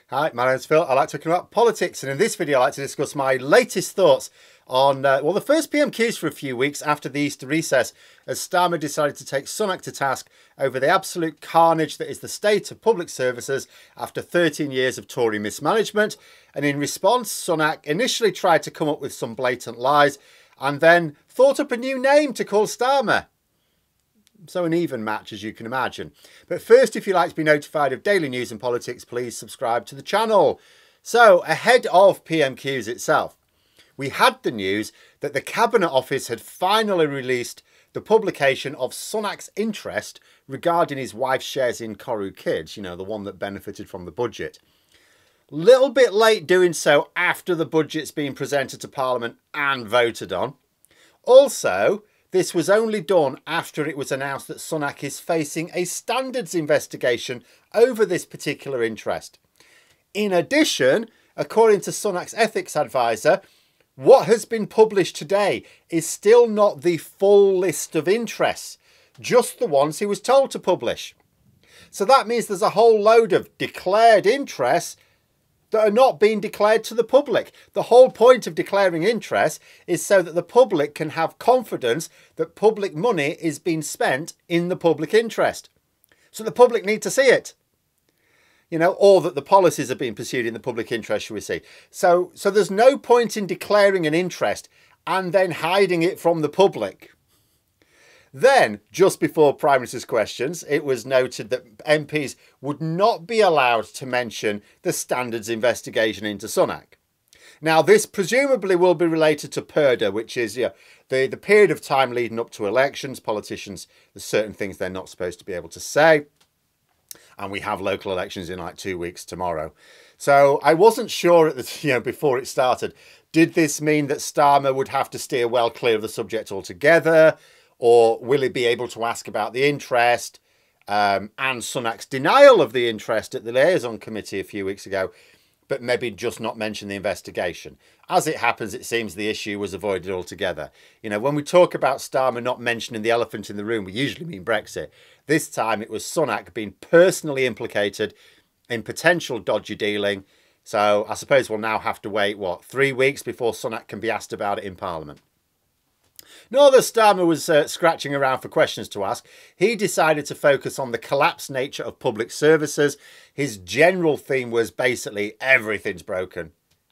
Hi, my name's Phil. I like talking about politics, and in this video I like to discuss my latest thoughts on, the first PMQs for a few weeks after the Easter recess, as Starmer decided to take Sunak to task over the absolute carnage that is the state of public services after 13 years of Tory mismanagement. And in response, Sunak initially tried to come up with some blatant lies and then thought up a new name to call Starmer. So an even match, as you can imagine. But first, if you'd like to be notified of daily news and politics, please subscribe to the channel. So ahead of PMQs itself, we had the news that the Cabinet Office had finally released the publication of Sunak's interest regarding his wife's shares in Tory Kids, you know, the one that benefited from the budget. Little bit late doing so after the budget's been presented to Parliament and voted on. Also, this was only done after it was announced that Sunak is facing a standards investigation over this particular interest. In addition, according to Sunak's ethics advisor, what has been published today is still not the full list of interests, just the ones he was told to publish. So that means there's a whole load of declared interests that are not being declared to the public. The whole point of declaring interest is so that the public can have confidence that public money is being spent in the public interest. So the public need to see it, you know, or that the policies are being pursued in the public interest, shall we say. So there's no point in declaring an interest and then hiding it from the public. Then, just before Prime Minister's questions, it was noted that MPs would not be allowed to mention the standards investigation into Sunak. Now, this presumably will be related to PERDA, which is the period of time leading up to elections. Politicians, there's certain things they're not supposed to be able to say. And we have local elections in like 2 weeks tomorrow. So I wasn't sure at the, before it started, did this mean that Starmer would have to steer well clear of the subject altogether? Or will he be able to ask about the interest and Sunak's denial of the interest at the liaison committee a few weeks ago, but maybe just not mention the investigation? As it happens, it seems the issue was avoided altogether. You know, when we talk about Starmer not mentioning the elephant in the room, we usually mean Brexit. This time it was Sunak being personally implicated in potential dodgy dealing. So I suppose we'll now have to wait, 3 weeks before Sunak can be asked about it in Parliament. Nor that Starmer was scratching around for questions to ask. He decided to focus on the collapsed nature of public services. His general theme was basically everything's broken.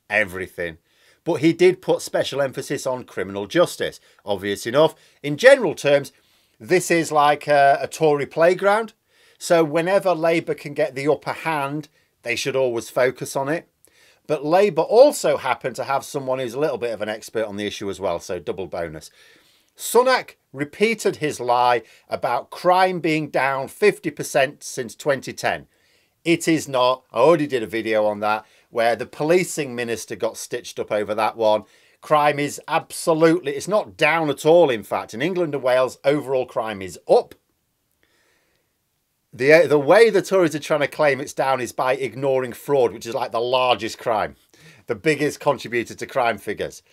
Everything. But he did put special emphasis on criminal justice. Obvious enough. In general terms, this is like a Tory playground. So whenever Labour can get the upper hand, they should always focus on it. But Labour also happen to have someone who's a little bit of an expert on the issue as well, so double bonus. Sunak repeated his lie about crime being down 50% since 2010. It is not. I already did a video on that where the policing minister got stitched up over that one. Crime is absolutely, it's not down at all, in fact. In England and Wales, overall crime is up. The way the Tories are trying to claim it's down is by ignoring fraud, which is like the largest crime, the biggest contributor to crime figures.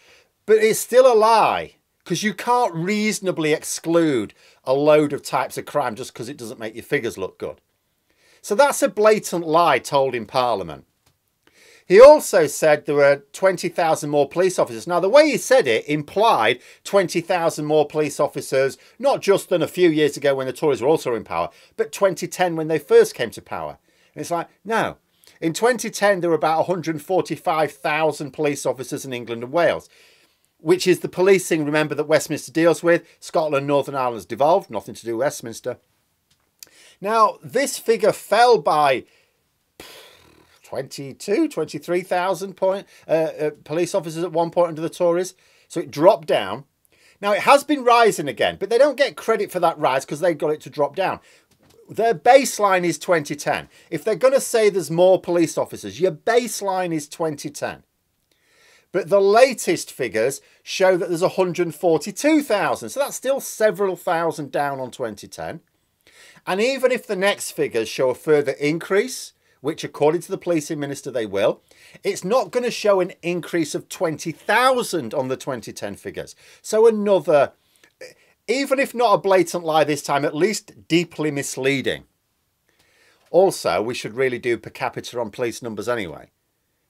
But it's still a lie, because you can't reasonably exclude a load of types of crime just because it doesn't make your figures look good. So that's a blatant lie told in Parliament. He also said there were 20,000 more police officers. Now, the way he said it implied 20,000 more police officers, not just than a few years ago when the Tories were also in power, but 2010 when they first came to power. And it's like, no. In 2010, there were about 145,000 police officers in England and Wales, which is the policing, remember, that Westminster deals with. Scotland, Northern Ireland has devolved, nothing to do with Westminster. Now, this figure fell by 23,000 police officers at one point under the Tories. So it dropped down. Now, it has been rising again, but they don't get credit for that rise because they got it to drop down. Their baseline is 2010. If they're going to say there's more police officers, your baseline is 2010. But the latest figures show that there's 142,000. So that's still several thousand down on 2010. And even if the next figures show a further increase, which according to the policing minister they will, it's not going to show an increase of 20,000 on the 2010 figures. So another, even if not a blatant lie this time, at least deeply misleading. Also, we should really do per capita on police numbers anyway.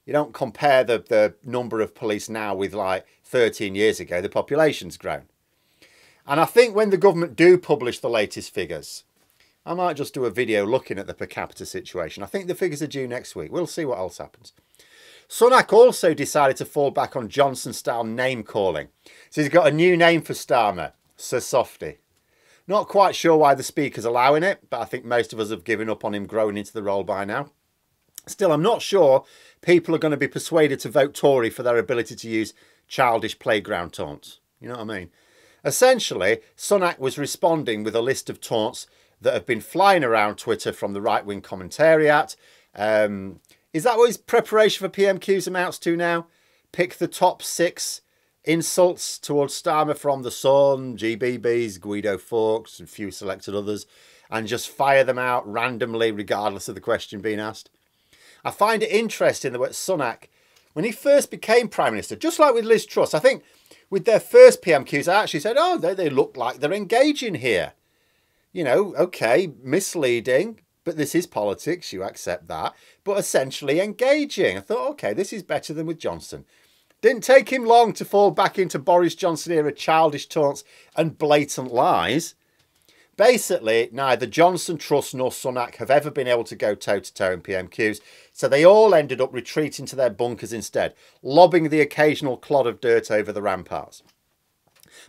You don't compare the number of police now with like 13 years ago. The population's grown. And I think when the government do publish the latest figures, I might just do a video looking at the per capita situation. I think the figures are due next week. We'll see what else happens. Sunak also decided to fall back on Johnson-style name calling. So he's got a new name for Starmer, Sir Softy. Not quite sure why the Speaker's allowing it, but I think most of us have given up on him growing into the role by now. Still, I'm not sure people are going to be persuaded to vote Tory for their ability to use childish playground taunts. You know what I mean? Essentially, Sunak was responding with a list of taunts that have been flying around Twitter from the right-wing commentariat. Is that what his preparation for PMQs amounts to now? Pick the top 6 insults towards Starmer from The Sun, GBBs, Guido Fawkes and a few selected others, and just fire them out randomly regardless of the question being asked. I find it interesting that Sunak, when he first became Prime Minister, just like with Liz Truss, I think with their first PMQs, I actually said, oh, they look like they're engaging here. You know, okay, misleading, but this is politics, you accept that. But essentially engaging. I thought, okay, this is better than with Johnson. Didn't take him long to fall back into Boris Johnson era childish taunts and blatant lies. Basically, neither Johnson, Truss nor Sunak have ever been able to go toe-to-toe in PMQs, so they all ended up retreating to their bunkers instead, lobbing the occasional clod of dirt over the ramparts.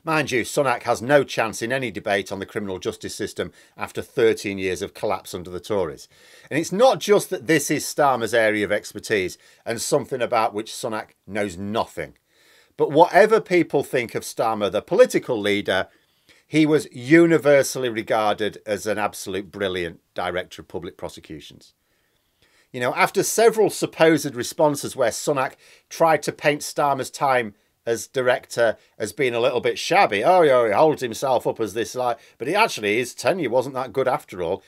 Mind you, Sunak has no chance in any debate on the criminal justice system after 13 years of collapse under the Tories. And it's not just that this is Starmer's area of expertise and something about which Sunak knows nothing. But whatever people think of Starmer, the political leader, he was universally regarded as an absolute brilliant director of public prosecutions. You know, after several supposed responses where Sunak tried to paint Starmer's time as director as being a little bit shabby. Oh, yeah, he holds himself up as this, like, but his tenure wasn't that good after all.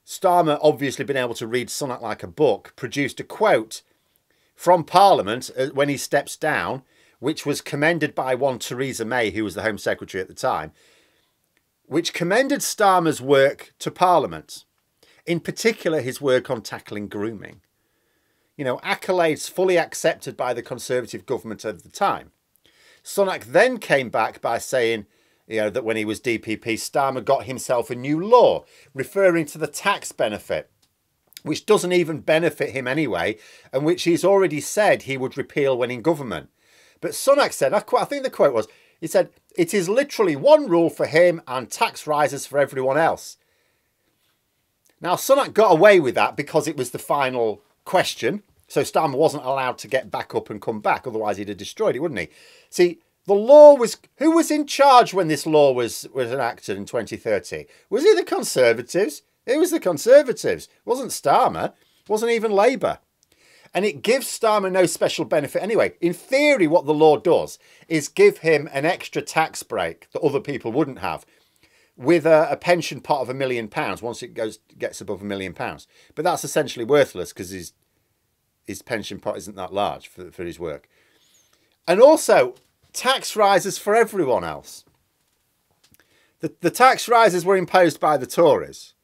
Starmer, obviously been able to read Sunak like a book, produced a quote from Parliament when he steps down, which was commended by one Theresa May, who was the Home Secretary at the time, which commended Starmer's work to Parliament, in particular his work on tackling grooming. You know, accolades fully accepted by the Conservative government at the time. Sunak then came back by saying, you know, that when he was DPP, Starmer got himself a new law, referring to the tax benefit, which doesn't even benefit him anyway, and which he's already said he would repeal when in government. But Sunak said, I think the quote was, he said, it is literally one rule for him and tax rises for everyone else. Now, Sunak got away with that because it was the final question. So Starmer wasn't allowed to get back up and come back. Otherwise, he'd have destroyed it, wouldn't he? See, the law was... Who was in charge when this law was enacted in 2030? Was it the Conservatives? It was the Conservatives. It wasn't Starmer. It wasn't even Labour. And it gives Starmer no special benefit anyway. In theory, what the law does is give him an extra tax break that other people wouldn't have, with a pension pot of £1 million once it gets above £1 million. But that's essentially worthless because his pension pot isn't that large for his work. And also, tax rises for everyone else. The tax rises were imposed by the Tories.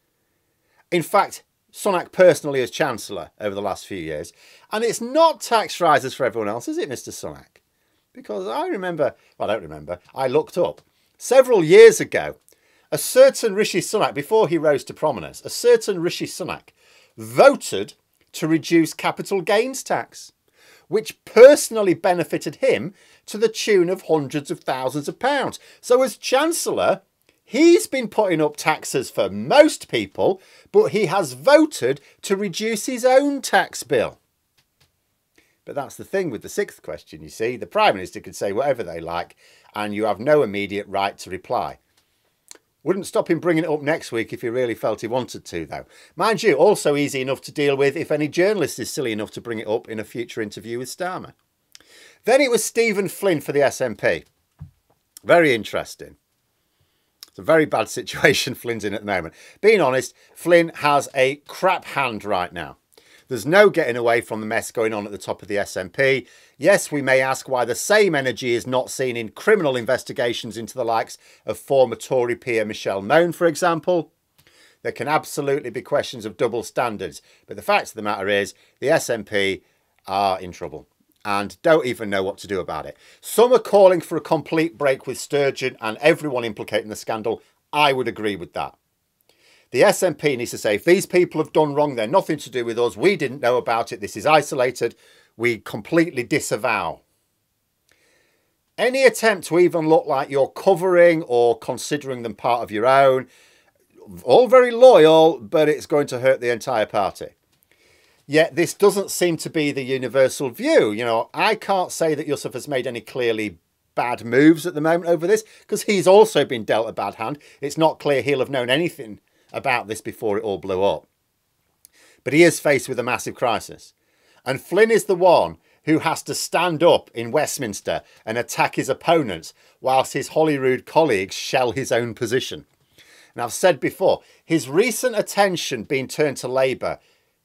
In fact, Sunak personally as Chancellor over the last few years. And it's not tax rises for everyone else, is it, Mr. Sunak? Because I remember, well, I don't remember, I looked up. Several years ago, a certain Rishi Sunak, before he rose to prominence, a certain Rishi Sunak voted to reduce capital gains tax, which personally benefited him to the tune of hundreds of thousands of pounds. So as Chancellor, he's been putting up taxes for most people, but he has voted to reduce his own tax bill. But that's the thing with the sixth question, you see. The Prime Minister could say whatever they like, and you have no immediate right to reply. Wouldn't stop him bringing it up next week if he really felt he wanted to, though. Mind you, also easy enough to deal with if any journalist is silly enough to bring it up in a future interview with Starmer. Then it was Stephen Flynn for the SNP. Very interesting. It's a very bad situation Flynn's in at the moment. Being honest, Flynn has a crap hand right now. There's no getting away from the mess going on at the top of the SNP. Yes, we may ask why the same energy is not seen in criminal investigations into the likes of former Tory peer Michelle Mone, for example. There can absolutely be questions of double standards. But the fact of the matter is the SNP are in trouble and don't even know what to do about it. Some are calling for a complete break with Sturgeon and everyone implicated in the scandal. I would agree with that. The SNP needs to say, if these people have done wrong, they're nothing to do with us. We didn't know about it. This is isolated. We completely disavow any attempt to even look like you're covering or considering them part of your own. All very loyal, but it's going to hurt the entire party. Yet this doesn't seem to be the universal view. You know, I can't say that Yusuf has made any clearly bad moves at the moment over this, because he's also been dealt a bad hand. It's not clear he'll have known anything about this before it all blew up. But he is faced with a massive crisis. And Flynn is the one who has to stand up in Westminster and attack his opponents whilst his Holyrood colleagues shell his own position. And I've said before, his recent attention being turned to Labour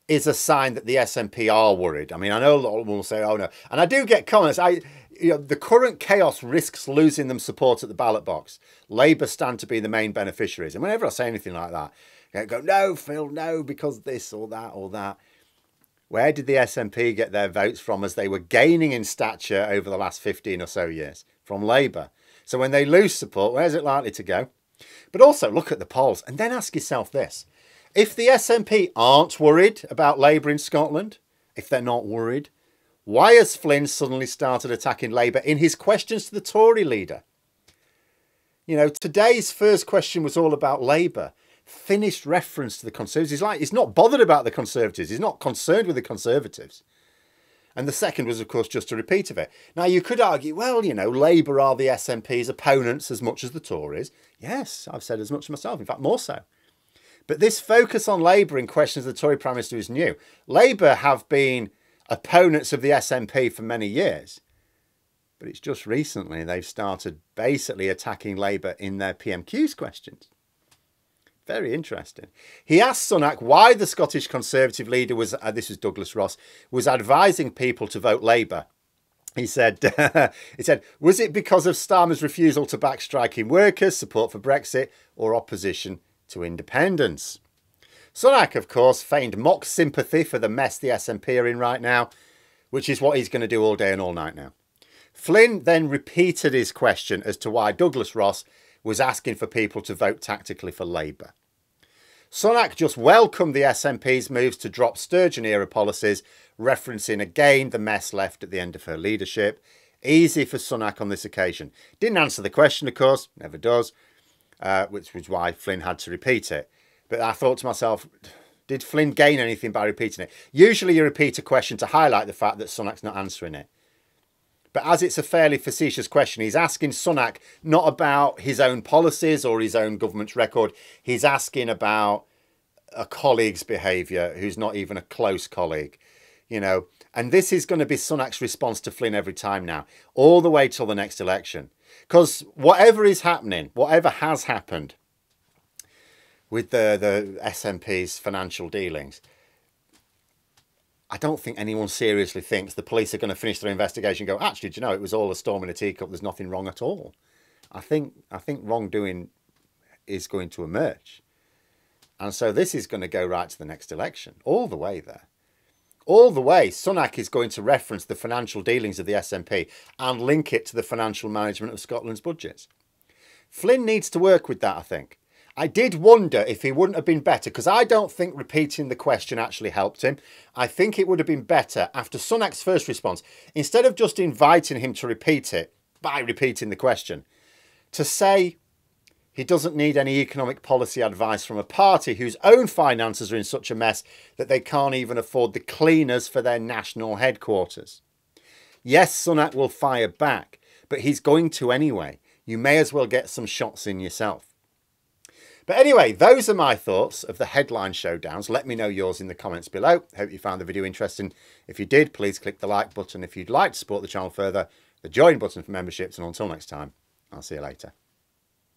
is a sign that the SNP are worried. I mean, I know a lot of them will say, oh no. And I do get comments. The current chaos risks losing them support at the ballot box. Labour stand to be the main beneficiaries. And whenever I say anything like that, I go, no, Phil, no, because this or that or that. Where did the SNP get their votes from as they were gaining in stature over the last 15 or so years? From Labour. So when they lose support, where's it likely to go? But also look at the polls and then ask yourself this. If the SNP aren't worried about Labour in Scotland, if they're not worried, why has Flynn suddenly started attacking Labour in his questions to the Tory leader? You know, today's first question was all about Labour. Finished reference to the Conservatives. He's not bothered about the Conservatives. He's not concerned with the Conservatives. And the second was, of course, just a repeat of it. Now, you could argue, well, you know, Labour are the SNP's opponents as much as the Tories. Yes, I've said as much myself, in fact, more so. But this focus on Labour in questions of the Tory Prime Minister is new. Labour have been opponents of the SNP for many years. But it's just recently they've started basically attacking Labour in their PMQs questions. Very interesting. He asked Sunak why the Scottish Conservative leader was, this was Douglas Ross, was advising people to vote Labour. He said, was it because of Starmer's refusal to back striking workers, support for Brexit, or opposition to independence? Sunak, of course, feigned mock sympathy for the mess the SNP are in right now, which is what he's going to do all day and all night now. Flynn then repeated his question as to why Douglas Ross was asking for people to vote tactically for Labour. Sunak just welcomed the SNP's moves to drop Sturgeon-era policies, referencing again the mess left at the end of her leadership. Easy for Sunak on this occasion. Didn't answer the question, of course, never does, which was why Flynn had to repeat it. But I thought to myself, did Flynn gain anything by repeating it? Usually you repeat a question to highlight the fact that Sunak's not answering it. But as it's a fairly facetious question, he's asking Sunak not about his own policies or his own government's record. He's asking about a colleague's behaviour who's not even a close colleague, you know. And this is going to be Sunak's response to Flynn every time now, all the way till the next election. Because whatever is happening, whatever has happened with the SNP's financial dealings, I don't think anyone seriously thinks the police are going to finish their investigation and go, actually, do you know, it was all a storm in a teacup. There's nothing wrong at all. I think wrongdoing is going to emerge. And so this is going to go right to the next election, all the way there. All the way, Sunak is going to reference the financial dealings of the SNP and link it to the financial management of Scotland's budgets. Flynn needs to work with that, I think. I did wonder if he wouldn't have been better, because I don't think repeating the question actually helped him. I think it would have been better after Sunak's first response, instead of just inviting him to repeat it by repeating the question, to say he doesn't need any economic policy advice from a party whose own finances are in such a mess that they can't even afford the cleaners for their national headquarters. Yes, Sunak will fire back, but he's going to anyway. You may as well get some shots in yourself. But anyway, those are my thoughts of the headline showdowns. Let me know yours in the comments below. Hope you found the video interesting. If you did, please click the like button. If you'd like to support the channel further, the join button for memberships. And until next time, I'll see you later.